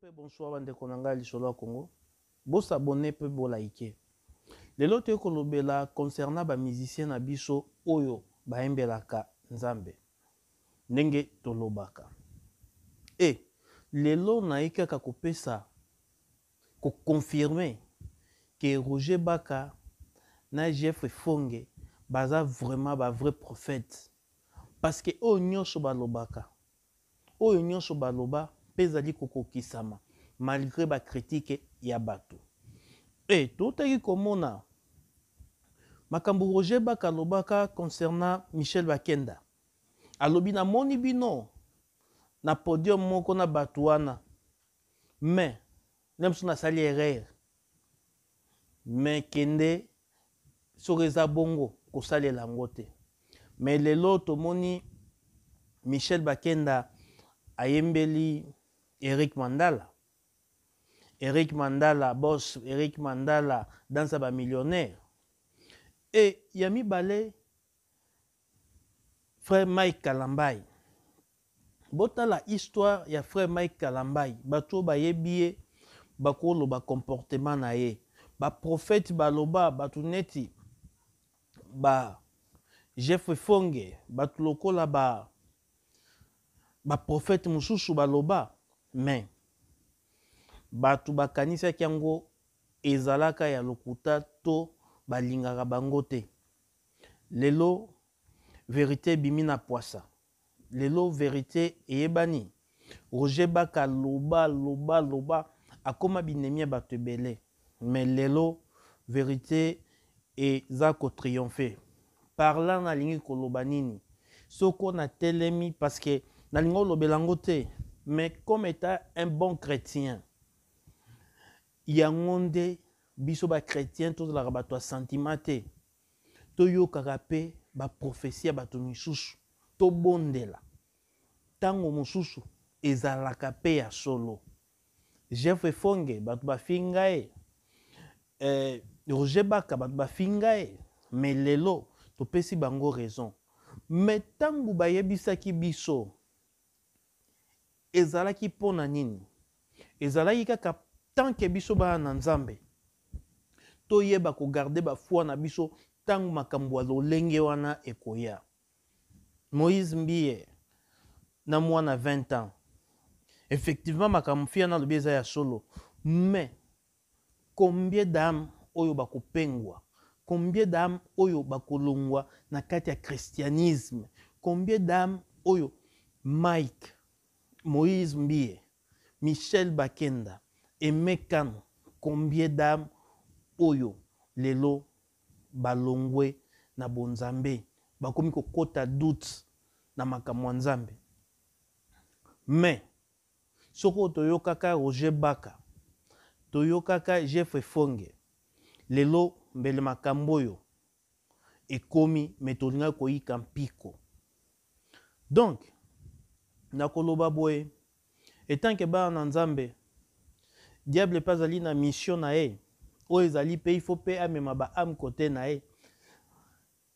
Bonsoir bande konanga lisolo Congo. Bos abonné pe bo like. Lelo te kolobela concernant ba musicien na biso oyo ba embelaka Nzambe. Ndenge tolobaka. Lelo na ikaka kopesa ko confirmer que Roger Baka na Jeff Fonge baza vraiment ba vrai prophète. Parce que oyo nyonso balobaka. Oyo nyonso baloba pezali kokokisama malgré ba critique ya bato. Totaki komona makambo Roger Baka lobaka concernant Michel Bakenda. Alobi na moni bino na podium moko na bato wana. Mais nemso na sali erreur. Mais kende soreza bongo kosalela yango te. Mais lelo tomoni Michel Bakenda ayembeli Eric Mandala. Eric Mandala, boss Eric Mandala, dans sa millionnaire. Et Yami Balé, frère Mike Kalambay. Bota la histoire ya frère Mike Kalambay. Bato ba yebie, bakolo ba comportement na ye. Ba prophète baloba, batu neti, ba Jeff Fonge, batu lokola ba prophète mususu baloba. Mais batu bakanisa kiango ezalaka ya lokuta to balingaka bango te. Lelo vérité bimina poisa. Lelo vérité eyebani. Roger Baka loba akoma binemia bato ebele. Mais lelo vérité eza ko triompher. Parlant na lingi koloba nini. Soko na telemi parce que na lingo lobelango te. Mais comme étant un bon chrétien, yangonde biso ba chrétien tous la rabato sentimenté. To yo karape ba prophétie bato misusu. To bondela. Tango mususu ezalaka pe ya solo. Jeff Fonge bato ba fingae. Roger Baka bato ba fingae. Mais lelo to pesi bango raison. Mais tango ba yebisaki biso ezalaki pona nini. Ezalaki kaka tant que biso ba na Nzambe. To yeba ko garder ba foi na biso tango makambo lolenge wana ekoya. Moïse Mbie na mwana 20 ans. Effectivement makambo fia na lobeza ya solo. Mais combien d'âmes oyo bakopengwa? Combien d'âmes oyo bakolongwa na kati ya christianisme? Combien d'âmes oyo Mike, Moïse Mbie, Michel Bakenda, Aimé Kano, combien d'âmes oyo lelo balongwe na bonzambe bakomi kokota doute na makambo Nzambe. Mais soko toyokaka Roger Baka, toyokaka Jeff Fonge, lelo mbele makambo oyo ekomi metolinga koyika mpiko. Donc nakoloba boye etant que ba na Nzambe diable pas ali na mission na ye o ezali pe il faut pe amema ba am côté na ye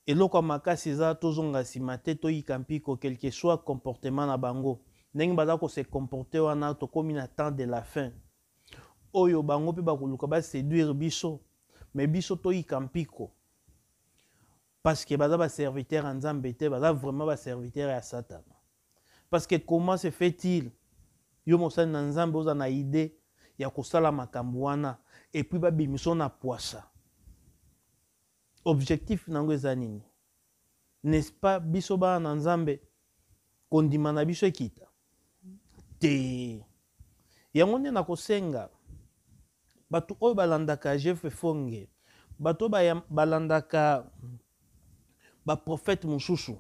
eloko makasi eza tozonga sima te toyika mpiko quel que soit comportement na bango ndenge baza ko se comporter wana tokomi na temps de la fin oyo bango pe bakoluka ba séduire biso mais biso toyika mpiko parce que baza ba serviteur en Nzambe te baza vraiment ba serviteur ya Satan. Parce que comment se fait-il yo mosali na Nzambe oza na idée ya kosala makambo wana et puis babimiso na poisa. Objectif nango eza nini? N'est-ce pas biso ba na Nzambe kondima na biso ekita? Te. Yango nde na kosenga bato oyo balandaka Jeff Fonge, bato balandaka ba prophète mususu.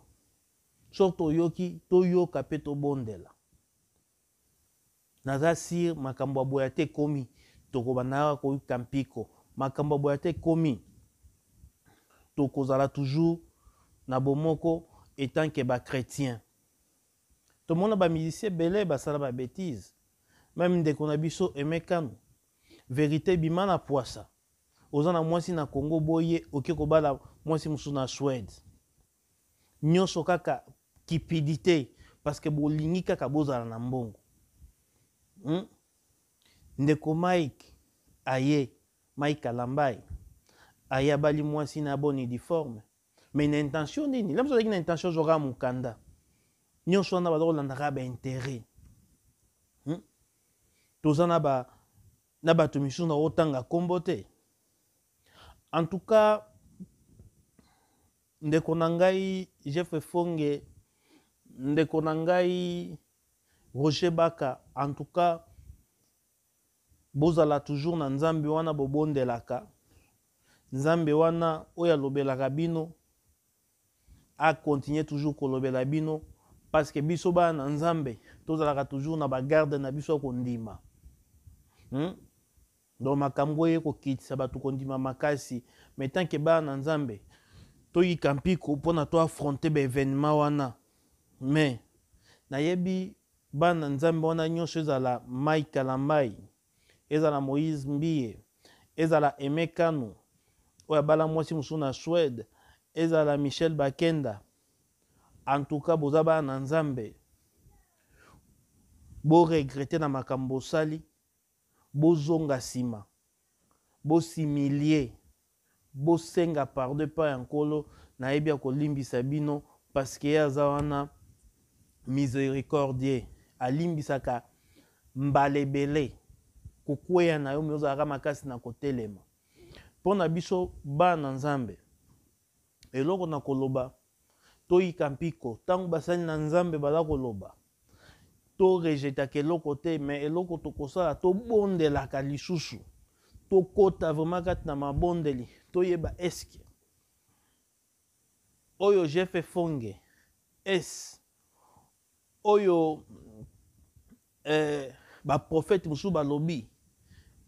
Sorto yoki to yoka pe to bondela. Naza sir makambo aboya te komi toko banaka ko kampiko. Makambo aboya te komi toko zala toujours na bomoko étant que ba chrétien. To mona ba musicien belé ba sala ba bêtise. Même de konabiso Aimé Kano. Vérité bimana poisa. Ozana mwasi na Congo boye oke ko bala mwasi musu na Suède. Nyonso kaka cupidité parce que bolingi kaka bozala na mbongo. ndeko Mike aye Mike Alambai aye abali mwasi na boni uniforme mais une intention nini la mso une intention zora mukanda nyonso wana bazolandaka ba intérêt toza na bato misusu na otanga kombo te. En tout cas ndeko na ngai Jeff Efonge, ndeko na ngai Roger Baka, en tout cas bozala toujours na nzambe wana bobondelaka, nzambe wana oyo alobelaka bino a continuer toujours kolobela bino parce que biso ba na nzambe tozalaka toujours na bagarde na biso kondima. Donc makambo ye kokitisa bato kondima makasi, mais tant que ba na nzambe toyika mpiko mpona to affronter ba événement wana. Mais nayebi bana nzambe wana nyonso ezala Mike Alambai, ezala Moïse Mbie, ezala Aimé Kano oyo abala mwasi mosusu na Suède, ezala Michel Bakenda. En tout cas boza bana nzambe bo regretter na makambo sali, bozonga nsima, bosimilie, bosenga pardon pa ya nkolo nayebi ya kolimbisa bino parce que ye aza wana miséricordie, alimbisaka mbala ebele kokweya na yo me ozalaka makasi na kotelema. Mpo na biso bana nzambe eloko na koloba toyika mpiko ntango basali na nzambe baza koloba to rejetaka eloko te, mais eloko tokosala tobondelaka lisusu, tokota vraiment kati na mabondeli toyeba eske oyo Jeff Efonge oyo baprofete mosusu balobi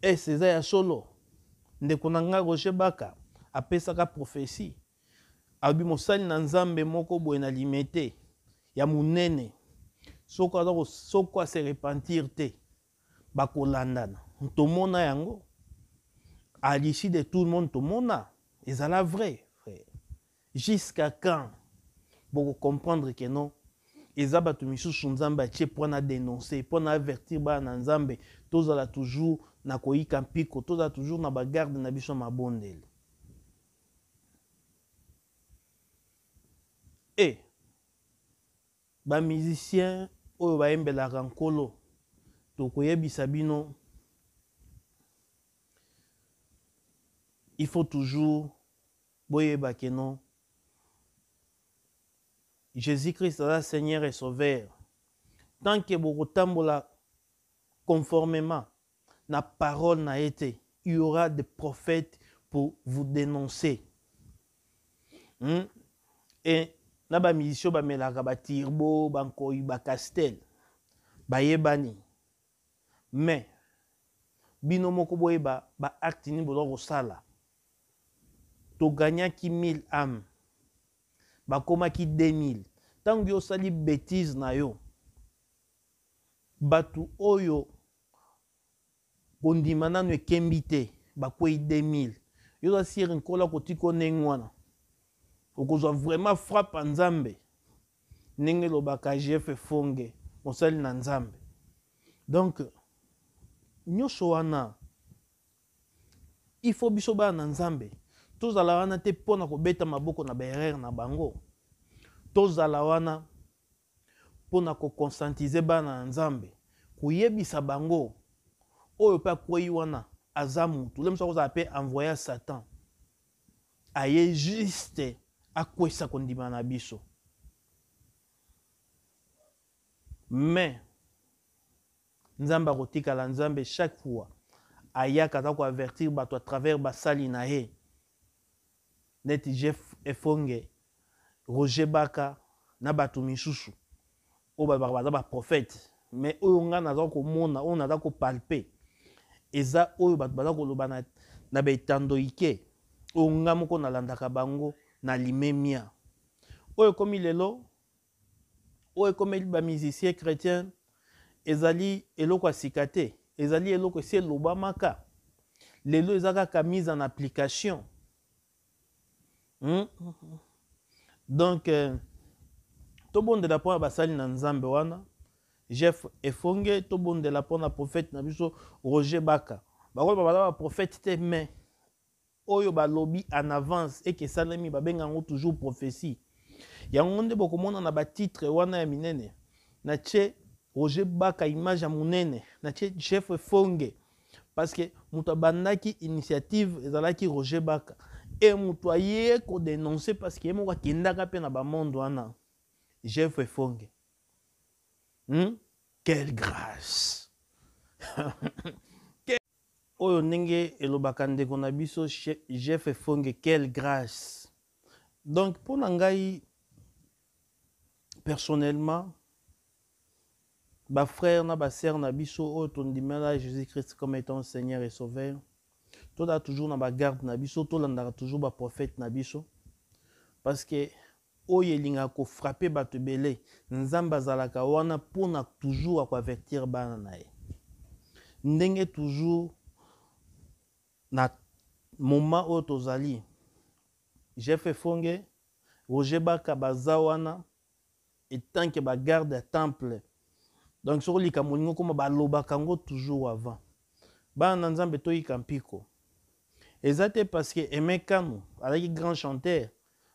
eza ya solo. Ndeko na nga Roger Baka apesaka prophétie abi mosali na nzambe moko boye na limete ya munene soko ase repentir te bakolandana. Tomona yango à l'issue de tout le monde, tomona ezala vrai frère. Jusqu'à quand boko comprendre que non eza bato misusu nzambe atie mpona dénoncer, mpona avertir bana nzambe tozala toujours na koyika mpiko, tozala toujours na bagarde na biso mabondeli. Et ba musicien oyo bayembelaka nkolo tokoyebisa bino il faut toujours boyeba que non Jésus-Christ est Seigneur et Sauveur. Tant que vous tambola conformément na parole n'a été, il y aura des prophètes pour vous dénoncer. Et na ba musicien ba melaka ba tirbo, ba nkoyi, ba castel, ba yebani. Mais bino moko boyeba ba acte ni bozo kosala. To gagna ki 1000 âmes. Bakoma ki 2000. Tango yo sali bêtise na yo, batu oyo bondima nanu ekembi te bakwei 2000. Yo za siri nkola kotiko nengwana okozwa vraiment frappe nzambe ndenge lobaka Jeff Efonge mosali na nzambe. Donc nyonso wana il faut biso ba na nzambe tozala wana te mpona kobeta maboko na baerreur na bango, tozala wana mpona kokonscientize bana na nzambe koyebisa bango oyo mpe akwei wana aza mutu le mosu akozala mpe envoya Satan aye juste akwesa kondima na biso. Mais nzambe akotikala nzambe chaque fois ayaka aza koavertir bato à travers basali na ye neti Jeff Efonge, Roger Baka na bato misusu oyo baza baprofete. Mais oyo nga naza komona oyo naza kopalpe eza oyo bato baza koloba na betando ike oyo nga moko nalandaka bango na limemia oyo ekomi lelo oyo ekomi bamusicien chrétien ezali eloko ya sika te, ezali eloko esi elobamaka lelo eza kaka mise en application. Donc tobondela mpo ya basali na nzambe wana Jeff Efonge to bondela pona prophète na biso Roger Baka bakolo ba prophète te mais oyo ba lobby en avance et que salami ba bengango toujours prophétie yango nde bokomona na ba titre wana ya minene na tche Roger Baka image ya munene na tche Jeff Efonge parce que muto bandaki initiative ezalaki Roger Baka et muto aye ko dénoncer parce que mo kindaka pe na ba monde wana Jeff Efonge. Quelle grâce! Oyo ndenge elobaka ndeko na biso Jeff Efonge, quelle grâce! Donc pour ngai personnellement ba frère na ba sœur na biso oyo tondimela Jésus-Christ comme étant Seigneur et Sauveur, to da toujours na ba garde na biso, to landaka toujours ba prophète na biso parce que oyo elinga ko frapper bato belé nzamba zalaka wana pona toujours ko avertir bana na ye ndenge toujours na moment oyo tozali Jeff Efonge Roger Baka baza wana etant que ba garde temple donc sur lika molingo koma balobaka ngo toujours avant bana nzambe toyika mpiko ezate parce que Emekano alaki grand chanteur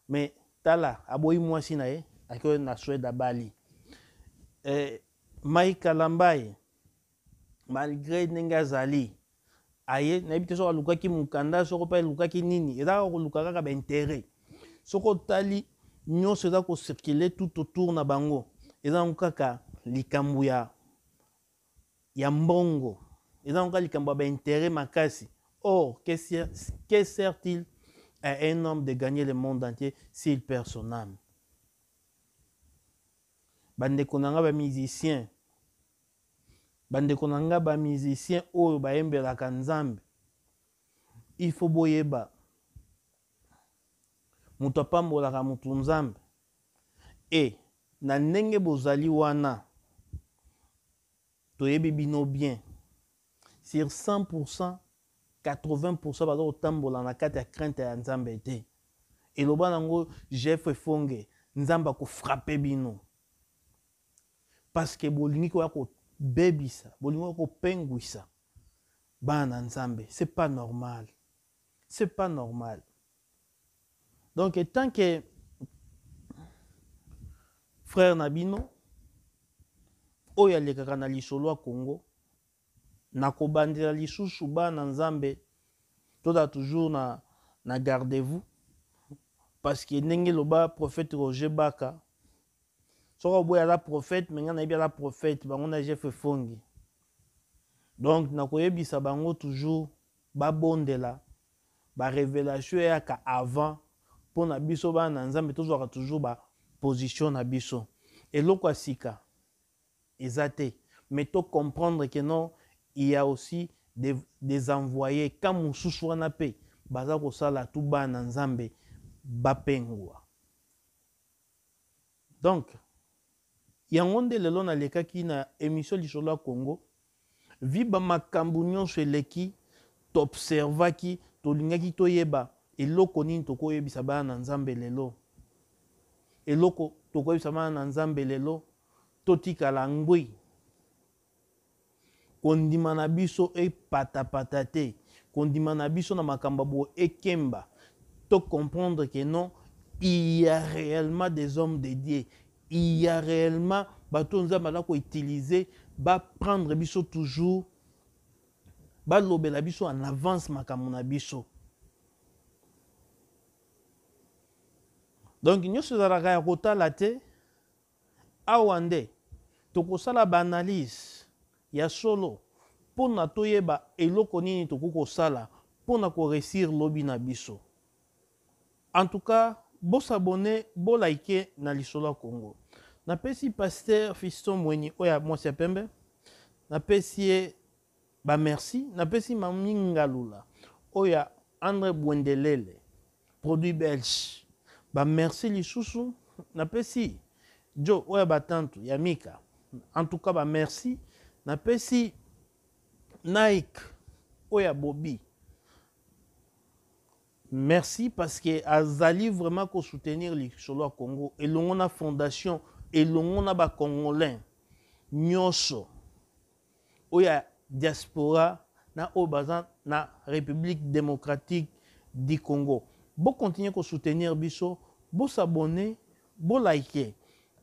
mais tala aboyi mwasi na ye akyo na Suède à Bali Mike Kalambai malgré ndenge azali aye nayebi te soko alukaki mukanda soko mpe alukaki nini ezaka koluka kaka baintérêt soko tali nyonso eza kocircule tout autour na bango eza kaka likambo ya mbongo eza kaka likambo ya baintérêt makasi. Or que sert-il à un homme de gagner le monde entier s'il perd son âme? Bandeko nanga ba musicien, bandeko nanga ba musicien oyo bayembelaka Nzambe, il faut boyeba mutu apambolaka mutu Nzambe et na ndenge bozali wana toyebi bino bien sur 100%, 80% baza kotambola na kati ya crainte ya Nzambe te. Eloba nango Jeff Efonge Nzamba ko frapper bino. Parce que bolingi ko yako bebisa, bolingi ko pengwisa. Bana Nzambe, c'est pas normal. C'est pas normal. Donc tant que frère Nabino oya lekaka na lisolo Congo na kobandela lisusu bana Nzambe toda toujours na gardez-vous parce que ndenge loba prophète Roger Baka soko boya la prophète menga na la prophète bango na Jeff Efonge donc na koyebisa bango toujours babondela ba révélation yaka avant pour na biso bana Nzambe toujours ba position na biso eloko asika ezate mais to comprendre que non il y a aussi des envoyés comme mususu wana pe baza kosala tout bana Nzambe bapengwa. Donc yango nde lelo na lekaki na émission lisolo Congo viba makambu nyonso eleki tobservaki tolingaki toyeba eloko nini tokoyebisa bana Nzambe lelo eloko tokoyebisa bana Nzambe lelo totikala ngwi kondima na biso epatapata te kondima na biso na makambo bo ekemba to comprendre que non il y a réellement des hommes dédiés il y a réellement bato Nzambe la ko utiliser ba prendre biso toujours ba lobela biso en avance makambo na biso. Donc nyonso ezalaka ya kotala te awa nde tokosala baanalyse ya solo mpona toyeba eloko nini tokokosala mpona koresir lobi na biso. En tout cas bosabone bolaike na lisolo ya Congo. Napesi pasteur Fiston Mweni oya mwasi ya pembe napesi ye bamerci napesi mami Ngalula oya André Bwendelele produit belge bamerci lisusu napesi Jo oya batantu ya Mika en tout cas bamerci napesi Nike oya Bobby merci parce que azali vraiment ko soutenir lisolo ya Congo elongo na fondation elongo na ba congolais nyonso oya diaspora na oyo baza na République démocratique du Congo. Bo continuer ko soutenir biso, bo s'abonner, bo liker.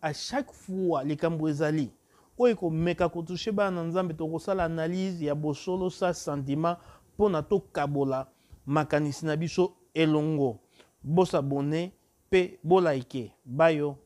À chaque fois les ezali oyo ko meka ko toucher ba na nzambe to ko sala analyse ya bosolo sa sentiment pona to kabola makanisi na biso elongo. Bo s'abonner pe bo liker. Bayo.